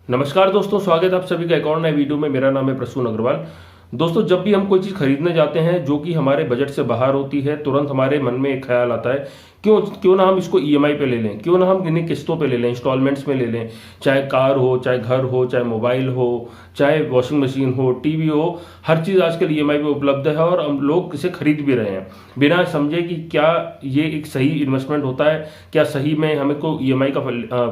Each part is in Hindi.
नमस्कार दोस्तों, स्वागत है आप सभी का एक और नए वीडियो में। मेरा नाम है प्रसून अग्रवाल। दोस्तों, जब भी हम कोई चीज़ खरीदने जाते हैं जो कि हमारे बजट से बाहर होती है, तुरंत हमारे मन में एक ख्याल आता है, क्यों क्यों ना हम इसको ईएमआई पे ले लें, क्यों ना हम इन्हें किस्तों पे ले लें, इंस्टॉलमेंट्स में ले लें। चाहे कार हो, चाहे घर हो, चाहे मोबाइल हो, चाहे वॉशिंग मशीन हो, टीवी हो, हर चीज़ आजकल ईएमआई पे उपलब्ध है और हम लोग इसे खरीद भी रहे हैं बिना समझे कि क्या ये एक सही इन्वेस्टमेंट होता है, क्या सही में हमें को ईएमआई का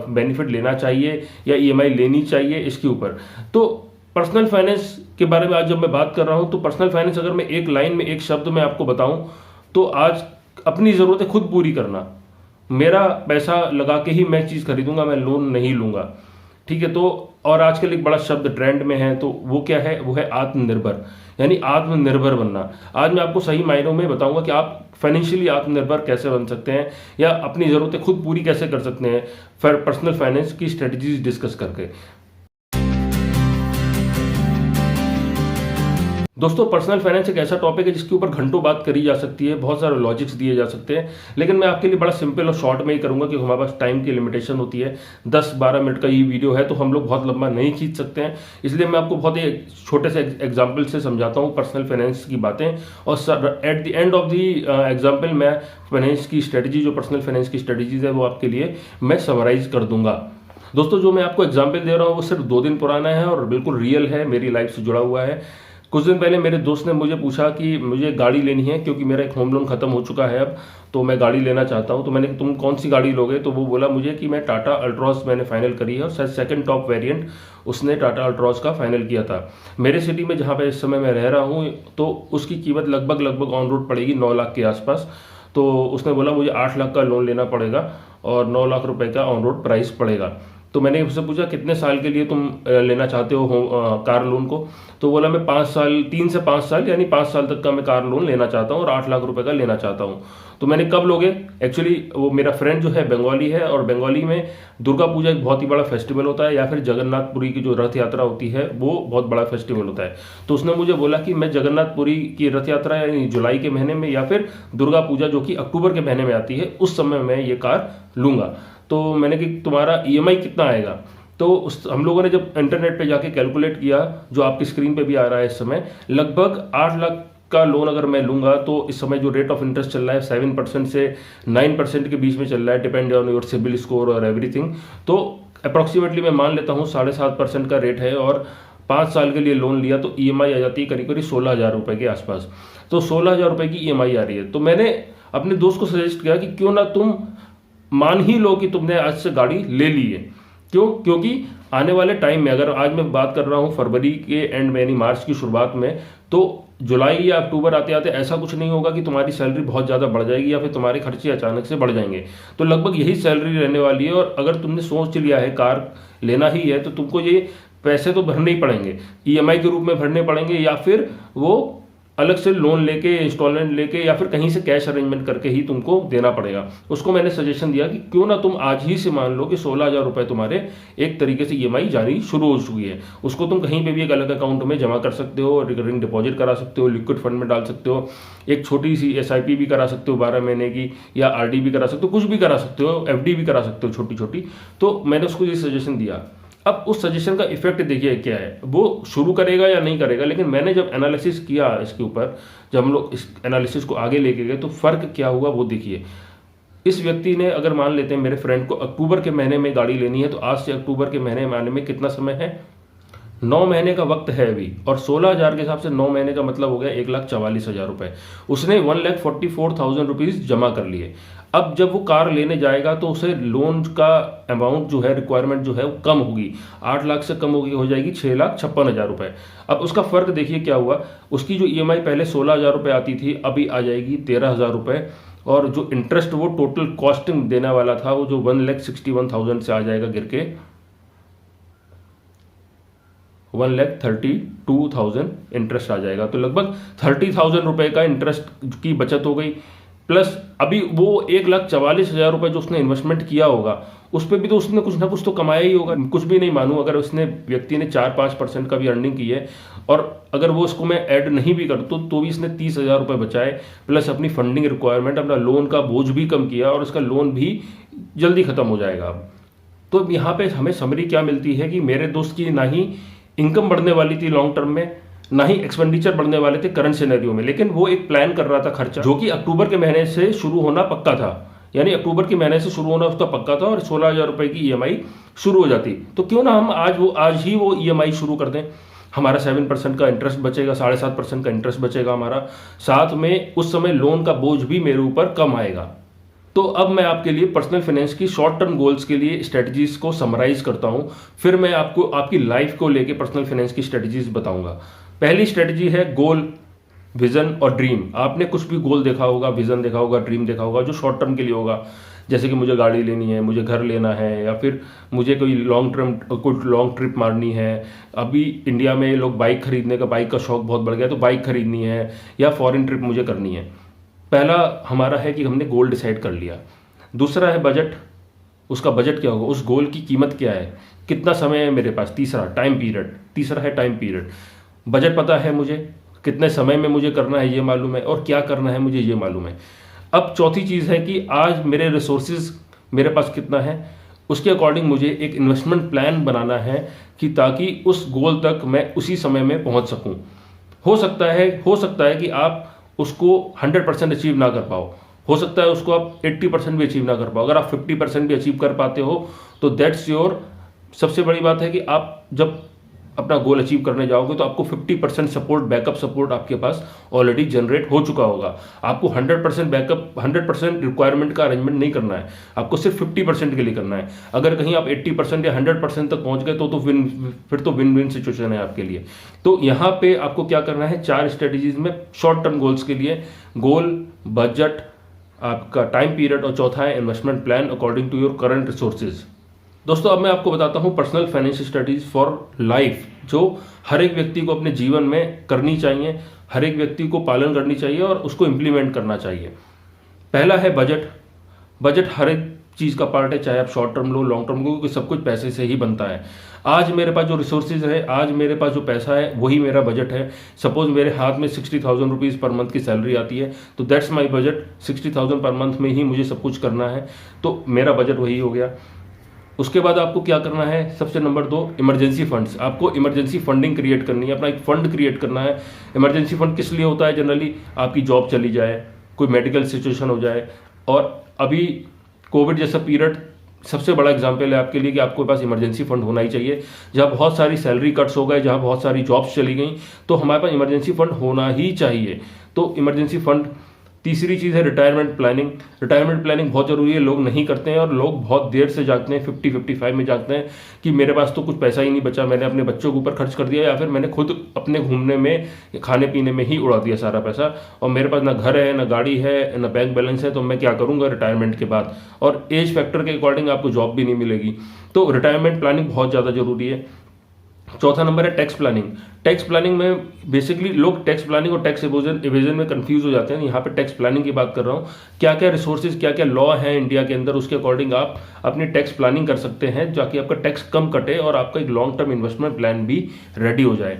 बेनिफिट लेना चाहिए या ईएमआई लेनी चाहिए इसके ऊपर। तो पर्सनल फाइनेंस के बारे में आज जब मैं बात कर रहा हूं, तो पर्सनल फाइनेंस अगर मैं एक लाइन में, एक शब्द में आपको बताऊं, तो आज अपनी ज़रूरतें खुद पूरी करना। मेरा पैसा लगा के ही मैं चीज़ खरीदूंगा, मैं लोन नहीं लूंगा। ठीक है। तो और आजकल एक बड़ा शब्द ट्रेंड में है, तो वो क्या है? वो है आत्मनिर्भर, यानी आत्मनिर्भर बनना। आज मैं आपको सही मायनों में बताऊंगा कि आप फाइनेंशियली आत्मनिर्भर कैसे बन सकते हैं या अपनी ज़रूरतें खुद पूरी कैसे कर सकते हैं, पर्सनल फाइनेंस की स्ट्रेटजीज डिस्कस करके। दोस्तों, पर्सनल फाइनेंस एक ऐसा टॉपिक है जिसके ऊपर घंटों बात करी जा सकती है, बहुत सारे लॉजिक्स दिए जा सकते हैं, लेकिन मैं आपके लिए बड़ा सिंपल और शॉर्ट में ही करूंगा क्योंकि हमारे पास टाइम की लिमिटेशन होती है। 10-12 मिनट का ये वीडियो है तो हम लोग बहुत लंबा नहीं खींच सकते हैं, इसलिए मैं आपको बहुत ही छोटे से एग्जाम्पल से समझाता हूँ पर्सनल फाइनेंस की बातें। और at the end of the example मैं फाइनेंस की स्ट्रेटजी, जो पर्सनल फाइनेंस की स्ट्रेटजीज है, वो आपके लिए मैं समराइज कर दूंगा। दोस्तों, जो मैं आपको एग्जाम्पल दे रहा हूँ वो सिर्फ 2 दिन पुराना है और बिल्कुल रियल है, मेरी लाइफ से जुड़ा हुआ है। कुछ दिन पहले मेरे दोस्त ने मुझे पूछा कि मुझे गाड़ी लेनी है क्योंकि मेरा एक होम लोन खत्म हो चुका है अब, तो मैं गाड़ी लेना चाहता हूं। तो मैंने, तुम कौन सी गाड़ी लोगे? तो वो बोला मुझे कि मैं टाटा अल्ट्रॉस मैंने फाइनल करी है, और शायद सेकंड टॉप वेरिएंट उसने टाटा अल्ट्रॉस का फाइनल किया था। मेरे सिटी में जहाँ पे इस समय मैं रह रहा हूँ, तो उसकी कीमत लगभग ऑन रोड पड़ेगी 9 लाख के आसपास। तो उसने बोला मुझे 8 लाख का लोन लेना पड़ेगा और 9 लाख रुपए का ऑन रोड प्राइस पड़ेगा। तो मैंने उससे पूछा कितने साल के लिए तुम लेना चाहते हो कार लोन को? तो बोला मैं 5 साल, 3 से 5 साल, यानी 5 साल तक का मैं कार लोन लेना चाहता हूँ और 8 लाख रुपए का लेना चाहता हूँ। तो मैंने, कब लोगे? एक्चुअली वो मेरा फ्रेंड जो है बंगाली है, और बंगाली में दुर्गा पूजा एक बहुत ही बड़ा फेस्टिवल होता है, या फिर जगन्नाथपुरी की जो रथ यात्रा होती है वो बहुत बड़ा फेस्टिवल होता है। तो उसने मुझे बोला कि मैं जगन्नाथपुरी की रथ यात्रा यानी जुलाई के महीने में, या फिर दुर्गा पूजा जो कि अक्टूबर के महीने में आती है, उस समय मैं ये कार लूंगा। तो मैंने कि तुम्हारा ईएमआई कितना आएगा? तो हम लोगों ने जब इंटरनेट पे जाके कैलकुलेट किया, जो आपकी स्क्रीन पे भी आ रहा है इस समय, लगभग 8 लाख का लोन अगर मैं लूंगा, तो इस समय जो रेट ऑफ इंटरेस्ट चल रहा है 7% से 9% के बीच में चल रहा है, depend on your CIBIL score और एवरीथिंग। तो अप्रोक्सीमेटली मैं मान लेता हूँ 7.5% का रेट है, और 5 साल के लिए लोन लिया तो ईएमआई आ जाती है करीब करीब 16,000 रुपए के आसपास। तो 16,000 रुपए की ईएमआई आ रही है। तो मैंने अपने दोस्त को सजेस्ट किया कि क्यों ना तुम मान ही लो कि तुमने आज से गाड़ी ले ली है। क्यों? क्योंकि आने वाले टाइम में, अगर आज मैं बात कर रहा हूं फरवरी के एंड में यानी मार्च की शुरुआत में, तो जुलाई या अक्टूबर आते आते ऐसा कुछ नहीं होगा कि तुम्हारी सैलरी बहुत ज़्यादा बढ़ जाएगी या फिर तुम्हारे खर्चे अचानक से बढ़ जाएंगे। तो लगभग यही सैलरी रहने वाली है, और अगर तुमने सोच लिया है कार लेना ही है, तो तुमको ये पैसे तो भरने ही पड़ेंगे, ईएमआई के रूप में भरने पड़ेंगे, या फिर वो अलग से लोन लेके, इंस्टॉलमेंट लेके, या फिर कहीं से कैश अरेंजमेंट करके ही तुमको देना पड़ेगा। उसको मैंने सजेशन दिया कि क्यों ना तुम आज ही से मान लो कि 16,000 रुपए तुम्हारे एक तरीके से ईएमआई जानी शुरू हो चुकी है। उसको तुम कहीं पे भी एक अलग अकाउंट में जमा कर सकते हो, रिकरिंग डिपॉजिट करा सकते हो, लिक्विड फंड में डाल सकते हो, एक छोटी सी एसआईपी भी करा सकते हो 12 महीने की, या आरडी भी करा सकते हो, कुछ भी करा सकते हो, एफडी भी करा सकते हो छोटी छोटी। तो मैंने उसको ये सजेशन दिया। अब उस सजेशन का इफेक्ट देखिए क्या है, वो शुरू करेगा या नहीं करेगा, लेकिन मैंने जब एनालिसिस किया इसके ऊपर, जब हम लोग इस एनालिसिस को आगे लेके गए, तो फर्क क्या हुआ वो देखिए। इस व्यक्ति ने, अगर मान लेते हैं मेरे फ्रेंड को अक्टूबर के महीने में गाड़ी लेनी है, तो आज से अक्टूबर के महीने में आने में कितना समय है? 9 महीने का वक्त है अभी, और 16,000 के हिसाब से 9 महीने का मतलब हो गया 1,44,000 रुपए। उसने 1,44,000 रुपीज जमा कर लिए। अब जब वो कार लेने जाएगा तो उसे लोन का अमाउंट जो है, रिक्वायरमेंट जो है, वो कम होगी, 8 लाख से कम होगी, हो जाएगी 6,56,000 रुपए। अब उसका फर्क देखिए क्या हुआ, उसकी जो ईएमआई पहले 16,000 रुपए आती थी, अभी आ जाएगी 13,000 रुपए, और जो इंटरेस्ट वो टोटल कॉस्टिंग देने वाला था, वो जो 1,61,000 से आ जाएगा गिर के 1,32,000 इंटरेस्ट आ जाएगा। तो लगभग 30,000 रुपए का इंटरेस्ट की बचत हो गई। प्लस अभी वो 1,44,000 रुपए जो उसने इन्वेस्टमेंट किया होगा, उस पर भी तो उसने कुछ ना कुछ तो कमाया ही होगा। कुछ भी नहीं मानूं, अगर उसने व्यक्ति ने 4-5% का भी अर्निंग की है, और अगर वो इसको मैं ऐड नहीं भी कर तो भी इसने 30,000 रुपए बचाए, प्लस अपनी फंडिंग रिक्वायरमेंट, अपना लोन का बोझ भी कम किया, और इसका लोन भी जल्दी खत्म हो जाएगा अब। तो अब यहाँ पे हमें समरी क्या मिलती है कि मेरे दोस्त की ना ही इनकम बढ़ने वाली थी लॉन्ग टर्म में, ना ही एक्सपेंडिचर बढ़ने वाले थे करंट सिनेरियो में, लेकिन वो एक प्लान कर रहा था खर्चा, जो कि अक्टूबर के महीने से शुरू होना पक्का था। यानी अक्टूबर के महीने से शुरू होना उसका पक्का था और 16,000 रुपए की ईएमआई शुरू हो जाती। तो क्यों ना हम आज ही वो ईएमआई शुरू कर दें। हमारा 7% का इंटरेस्ट बचेगा, 7.5% का इंटरेस्ट बचेगा हमारा, साथ में उस समय लोन का बोझ भी मेरे ऊपर कम आएगा। तो अब मैं आपके लिए पर्सनल फाइनेंस की शॉर्ट टर्म गोल्स के लिए स्ट्रेटजीज को समराइज करता हूं, फिर मैं आपको आपकी लाइफ को लेके पर्सनल फाइनेंस की स्ट्रेटजीज बताऊंगा। पहली स्ट्रेटजी है गोल, विजन और ड्रीम। आपने कुछ भी गोल देखा होगा, विजन देखा होगा, ड्रीम देखा होगा जो शॉर्ट टर्म के लिए होगा, जैसे कि मुझे गाड़ी लेनी है, मुझे घर लेना है, या फिर मुझे कोई लॉन्ग ट्रिप मारनी है। अभी इंडिया में लोग बाइक खरीदने का, बाइक का शौक बहुत बढ़ गया, तो बाइक खरीदनी है या फॉरेन ट्रिप मुझे करनी है। पहला हमारा है कि हमने गोल डिसाइड कर लिया। दूसरा है बजट। उसका बजट क्या होगा, उस गोल की कीमत क्या है, कितना समय है मेरे पास। तीसरा टाइम पीरियड। बजट पता है मुझे, कितने समय में मुझे करना है ये मालूम है, और क्या करना है मुझे ये मालूम है। अब चौथी चीज़ है कि आज मेरे रिसोर्सेज मेरे पास कितना है, उसके अकॉर्डिंग मुझे एक इन्वेस्टमेंट प्लान बनाना है कि ताकि उस गोल तक मैं उसी समय में पहुंच सकूं। हो सकता है कि आप उसको 100% अचीव ना कर पाओ, हो सकता है उसको आप 80% भी अचीव ना कर पाओ। अगर आप 50% भी अचीव कर पाते हो तो दैट्स योर। सबसे बड़ी बात है कि आप जब अपना गोल अचीव करने जाओगे तो आपको 50% सपोर्ट, बैकअप सपोर्ट आपके पास ऑलरेडी जनरेट हो चुका होगा। आपको 100% बैकअप, 100% रिक्वायरमेंट का अरेंजमेंट नहीं करना है, आपको सिर्फ 50% के लिए करना है। अगर कहीं आप 80% या 100% तक पहुंच गए तो फिर तो विन विन सिचुएशन है आपके लिए। तो यहाँ पे आपको क्या करना है, 4 स्ट्रेटेजीज में शॉर्ट टर्म गोल्स के लिए: गोल, बजट, आपका टाइम पीरियड, और चौथा है investment plan according to your current resources. दोस्तों अब मैं आपको बताता हूं personal finance strategies for life, जो हर एक व्यक्ति को अपने जीवन में करनी चाहिए, हर एक व्यक्ति को पालन करनी चाहिए और उसको इंप्लीमेंट करना चाहिए। पहला है बजट। बजट हर एक चीज़ का पार्ट है, चाहे आप शॉर्ट टर्म लो, लॉन्ग टर्म लो, क्योंकि सब कुछ पैसे से ही बनता है। आज मेरे पास जो रिसोर्सेज है, आज मेरे पास जो पैसा है, वही मेरा बजट है। सपोज मेरे हाथ में 60,000 रुपीज़ पर मंथ की सैलरी आती है, तो that's my budget. 60,000 per month में ही मुझे सब कुछ करना है, तो मेरा बजट वही हो गया। उसके बाद आपको क्या करना है, सबसे नंबर 2, इमरजेंसी फंड्स। आपको इमरजेंसी फंडिंग क्रिएट करनी है, अपना एक फंड क्रिएट करना है। इमरजेंसी फंड किस लिए होता है, जनरली आपकी जॉब चली जाए, कोई मेडिकल सिचुएशन हो जाए, और अभी कोविड जैसा पीरियड सबसे बड़ा एग्जाम्पल है आपके लिए कि आपके पास इमरजेंसी फंड होना ही चाहिए। जहाँ बहुत सारी सैलरी कट्स हो गए, जहाँ बहुत सारी जॉब्स चली गई, तो हमारे पास इमरजेंसी फंड होना ही चाहिए। तो इमरजेंसी फंड। तीसरी चीज़ है रिटायरमेंट प्लानिंग। रिटायरमेंट प्लानिंग बहुत ज़रूरी है, लोग नहीं करते हैं और लोग बहुत देर से जागते हैं, 50-55 में जागते हैं कि मेरे पास तो कुछ पैसा ही नहीं बचा, मैंने अपने बच्चों के ऊपर खर्च कर दिया, या फिर मैंने खुद अपने घूमने में, खाने पीने में ही उड़ा दिया सारा पैसा, और मेरे पास ना घर है, ना गाड़ी है, ना बैंक बैलेंस है, तो मैं क्या करूँगा रिटायरमेंट के बाद। और एज फैक्टर के अकॉर्डिंग आपको जॉब भी नहीं मिलेगी, तो रिटायरमेंट प्लानिंग बहुत ज़्यादा जरूरी है। चौथा नंबर है टैक्स प्लानिंग। टैक्स प्लानिंग में बेसिकली लोग टैक्स प्लानिंग और टैक्स इवेजन में कंफ्यूज हो जाते हैं। यहाँ पे टैक्स प्लानिंग की बात कर रहा हूँ। क्या क्या रिसोर्सेज, क्या क्या लॉ है इंडिया के अंदर, उसके अकॉर्डिंग आप अपनी टैक्स प्लानिंग कर सकते हैं, ताकि आपका टैक्स कम कटे और आपका एक लॉन्ग टर्म इन्वेस्टमेंट प्लान भी रेडी हो जाए।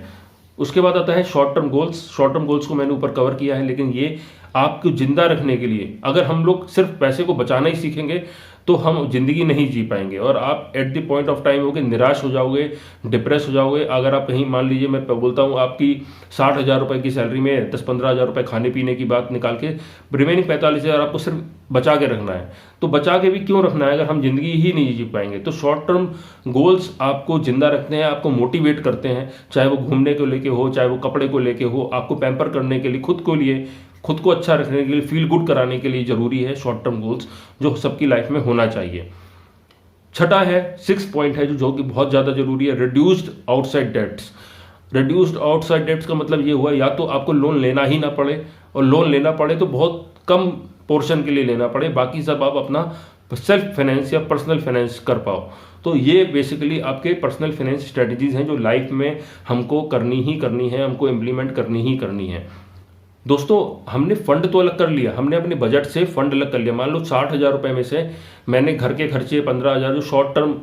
उसके बाद आता है short term goals. Short term goals को मैंने ऊपर कवर किया है, लेकिन ये आपको जिंदा रखने के लिए, अगर हम लोग सिर्फ पैसे को बचाना ही सीखेंगे तो हम जिंदगी नहीं जी पाएंगे, और आप at the point of time होगे निराश हो जाओगे, डिप्रेस हो जाओगे। अगर आप कहीं, मान लीजिए मैं बोलता हूँ, आपकी 60,000 रुपए की सैलरी में 10-15 हज़ार रुपए खाने पीने की बात निकाल के रिमेनिंग 45,000 आपको सिर्फ बचा के रखना है। तो बचा के भी क्यों रखना है अगर हम जिंदगी ही नहीं जी पाएंगे। तो शॉर्ट टर्म गोल्स आपको जिंदा रखते हैं, आपको मोटिवेट करते हैं, चाहे वो घूमने को लेके हो, चाहे वो कपड़े को लेके हो, आपको पैम्पर करने के लिए, खुद को अच्छा रखने के लिए, फील गुड कराने के लिए जरूरी है शॉर्ट टर्म गोल्स, जो सबकी लाइफ में होना चाहिए। छठा है, 6 पॉइंट है जो कि बहुत ज्यादा जरूरी है, reduced outside debts. Reduced outside debts का मतलब ये हुआ, या तो आपको लोन लेना ही ना पड़े, और लोन लेना पड़े तो बहुत कम पोर्शन के लिए लेना पड़े, बाकी सब आप अपना सेल्फ फाइनेंस या पर्सनल फाइनेंस कर पाओ। तो ये बेसिकली आपके पर्सनल फाइनेंस स्ट्रेटजीज हैं जो लाइफ में हमको करनी ही करनी है, हमको इम्प्लीमेंट करनी ही करनी है। दोस्तों हमने फंड तो अलग कर लिया, हमने अपने बजट से फंड अलग कर लिया। मान लो 60,000 रुपए में से मैंने घर के खर्चे 15,000 जो शॉर्ट टर्म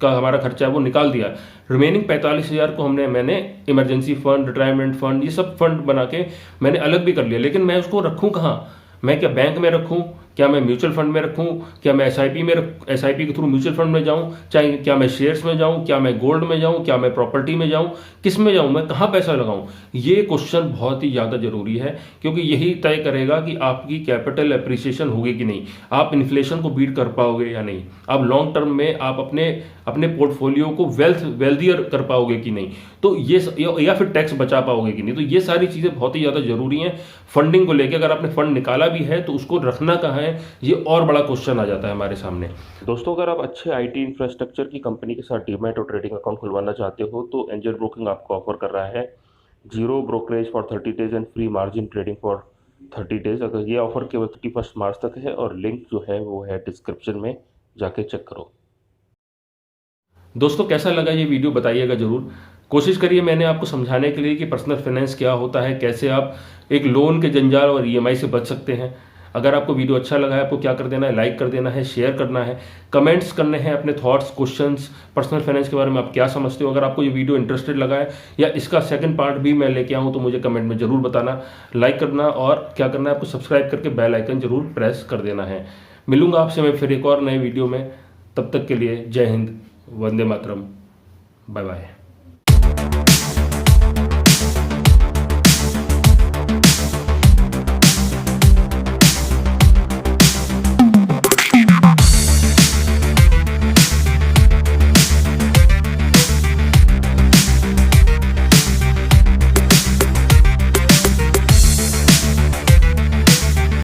का हमारा खर्चा है वो निकाल दिया। रिमेनिंग 45,000 को मैंने इमरजेंसी फंड, रिटायरमेंट फंड, ये सब फंड बना के मैंने अलग भी कर लिया। लेकिन मैं उसको रखूं कहाँ, मैं क्या बैंक में रखूं, क्या मैं म्यूचुअल फंड में रखूं, क्या मैं एसआईपी के थ्रू म्यूचुअल फंड में जाऊं, चाहे क्या मैं शेयर्स में जाऊं, क्या मैं गोल्ड में जाऊं, क्या मैं प्रॉपर्टी में जाऊं, किस में जाऊं, मैं कहां पैसा लगाऊं। ये क्वेश्चन बहुत ही ज़्यादा जरूरी है, क्योंकि यही तय करेगा कि आपकी कैपिटल एप्रिसिएशन होगी कि नहीं, आप इन्फ्लेशन को बीट कर पाओगे या नहीं, आप लॉन्ग टर्म में आप अपने अपने पोर्टफोलियो को वेल्थियर कर पाओगे कि नहीं, तो ये या फिर टैक्स बचा पाओगे कि नहीं। तो ये सारी चीज़ें बहुत ही ज़्यादा जरूरी हैं फंडिंग को लेकर। अगर आपने फंड निकाला भी है तो उसको रखना कहाँ है, ये और बड़ा क्वेश्चन आ जाता है हमारे सामने। दोस्तों, अगर आप अच्छे आईटी इंफ्रास्ट्रक्चर की कंपनी के साथ डीमैट और ट्रेडिंग अकाउंट खुलवाना चाहते हो तो एंजल ब्रोकिंग आपको ऑफर कर रहा है 0 brokerage for 30 days and free margin trading for 30 days. अगर ये ऑफर केवल 31 मार्च तक है और लिंक जो है वो है डिस्क्रिप्शन में, जाके चेक करो। दोस्तों, कैसा लगा ये वीडियो बताइएगा जरूर। कोशिश करिए मैंने आपको समझाने के लिए कि पर्सनल फाइनेंस क्या होता है, कैसे आप एक लोन के जंजाल और ईएमआई से बच सकते हैं। अगर आपको वीडियो अच्छा लगा है, आपको क्या कर देना है, लाइक कर देना है, शेयर करना है, कमेंट्स करने हैं अपने थॉट्स, क्वेश्चंस, पर्सनल फाइनेंस के बारे में आप क्या समझते हो। अगर आपको ये वीडियो इंटरेस्टेड लगा है या इसका सेकंड पार्ट भी मैं लेके आऊँ तो मुझे कमेंट में जरूर बताना। लाइक करना और क्या करना है, आपको सब्सक्राइब करके बेल आइकन जरूर प्रेस कर देना है। मिलूंगा आपसे मैं फिर एक और नए वीडियो में। तब तक के लिए जय हिंद, वंदे मातरम, बाय बाय।